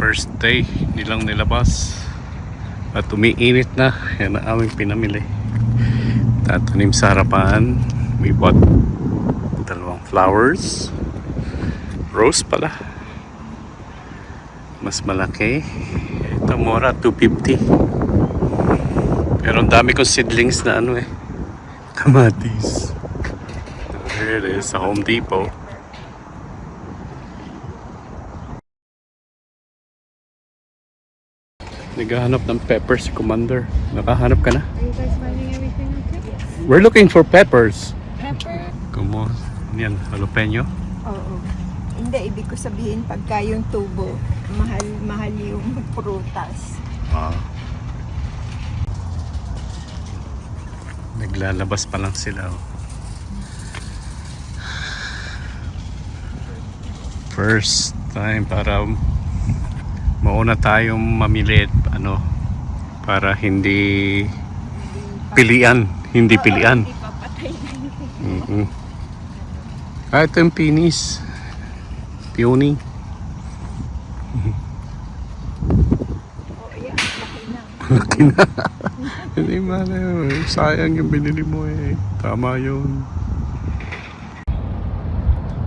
First day nilang nilabas at umiinit na. Yan ang aming pinamili. Tatanim sa harapan. We bought dalawang flowers. Rose pala. Mas malaki. Ito mura, $250. Pero ang dami kong seedlings na ano kamatis. There it is, sa Home Depot. Naghahanap ng peppers si Commander. Nakahanap ka na? Are you guys finding everything okay? Yes. We're looking for peppers. Pepper? Come on. Yan, jalapeno. Oo. Hindi, ibig ko sabihin pagka yung tubo, mahal yung prutas. Naglalabas pa lang sila. First time para mauna tayong mamili para hindi pilian. Hindi pilian. Hindi papatay na yun. Ito yung peonies. Peony. Yeah, laki na. Laki na. Hindi man sayang yung binili mo Tama yun.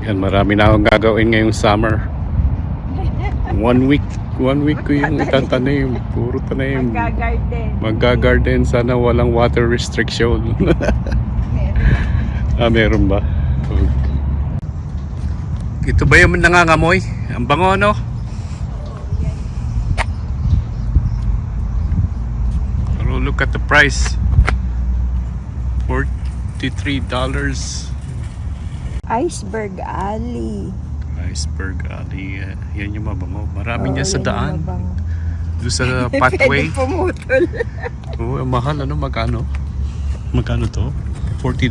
Yan, marami na akong gagawin ngayong summer. One week ko yung itatanim. Puro tanim. Magga-garden. Magga-garden. Sana walang water restriction. Meron ba? Ito ba yung nangangamoy? Ang bango, no? Pero look at the price. $43. Iceberg Alley. Iceberg Alley. Yan yung mabango. Marami niya sa yan daan. yung mabango. Doon sa pathway. Pwede pumutol. Oo, mahal. Magkano? Magkano to? $40.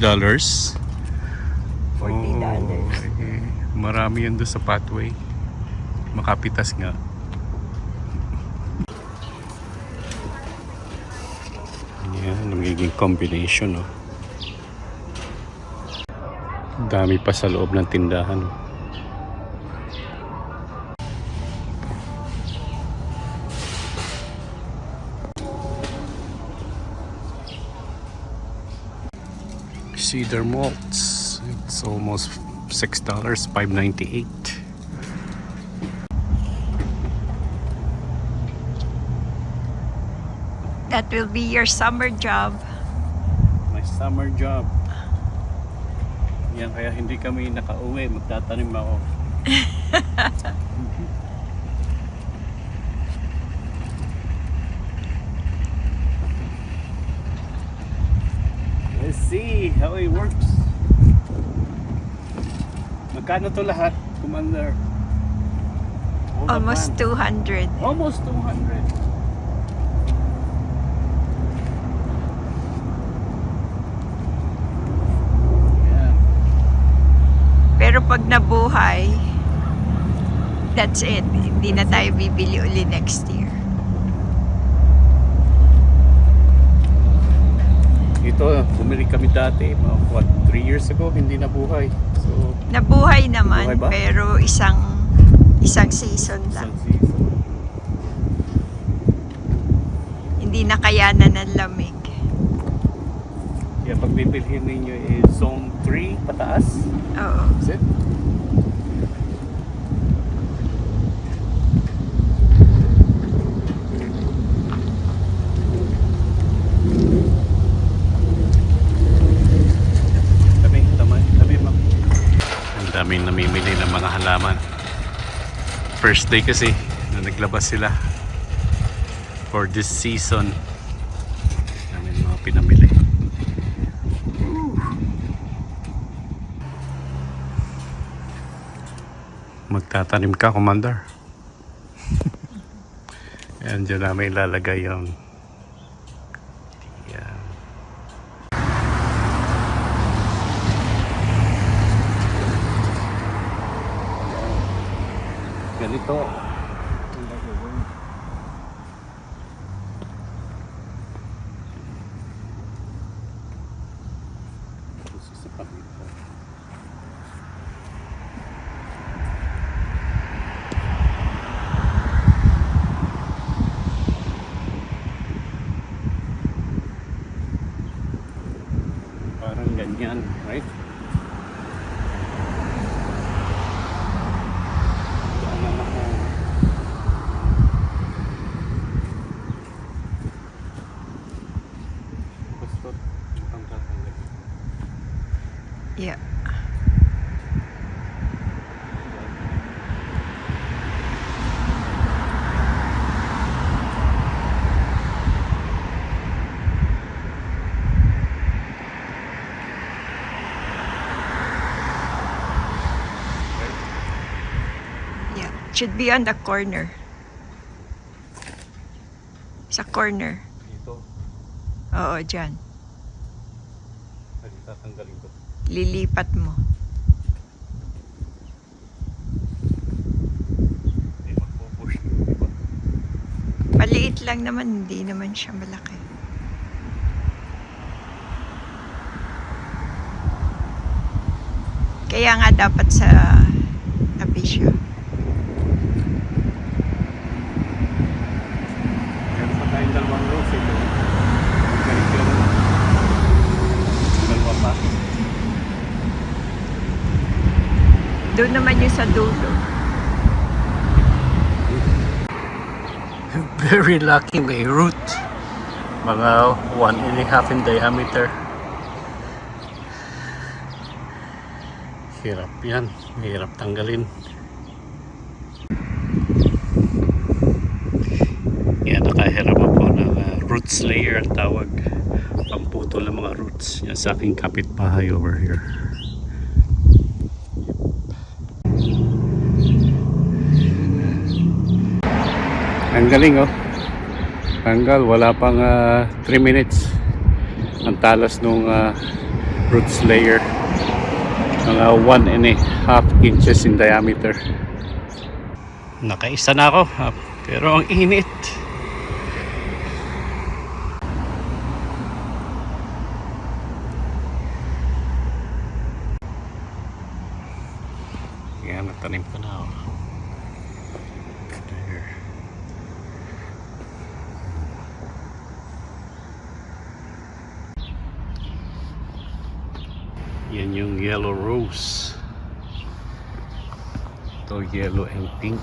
$40. Marami yan doon sa pathway. Makapitas nga. Yan, magiging combination, Dami pa sa loob ng tindahan. Cedar malts. It's almost $6, $5.98. That will be your summer job. My summer job. Yan, kaya hindi kami nakauwi. Magtatanim ako. Let's see how it works. Magkano to lahat, Commander? Almost 200. Almost 200. Pero pag nabuhay, that's it. Hindi na tayo bibili uli next year. Ito, bumili kami dati, 3 years ago, hindi nabuhay. So, Nabuhay naman, Nabuhay ba? pero isang season lang. isang season. Hindi nakayanan ng lamig. Kaya pag bibilhin ninyo is zone 3 pataas. Oo. Is it? Tabi, ma'am. Ang daming namimili ng mga halaman. First day kasi na naglabas sila for this season. Daming mga pinamili. Magtatanim ka, Commander. Ayan, dyan namin ilalagay yung yan. Ganito. yan, right? Daanan ako. Gusto, mukhang tatanggal. Yeah. Yeah. Should be on the corner. Sa corner. Dito, Oo, dyan. tatanggalin ko. Lilipat mo. Hindi magpupush. Diba? Maliit lang naman, hindi naman siya malaki. Kaya nga dapat sa tabi siya. Meron pa tayong dalawang rows ito. Galing sila naman. Dalawa pa. Doon naman yung sa dulo. Very lucky may root. Mga 1.5 in diameter. Hirap yan. Hirap tanggalin. Yan, nakahirap ako ng roots layer ang tawag. Pamputol ng mga roots. Yan sa aking kapitbahay over here. Ang galing oh. Tanggal, wala pang 3 minutes. Ang talas nung roots layer. Mga 1.5 inches in diameter. Nakaisa na ako, pero ang init. Yan, natanim ko na ako. There. Yan yung yellow rose. Ito yellow and pink.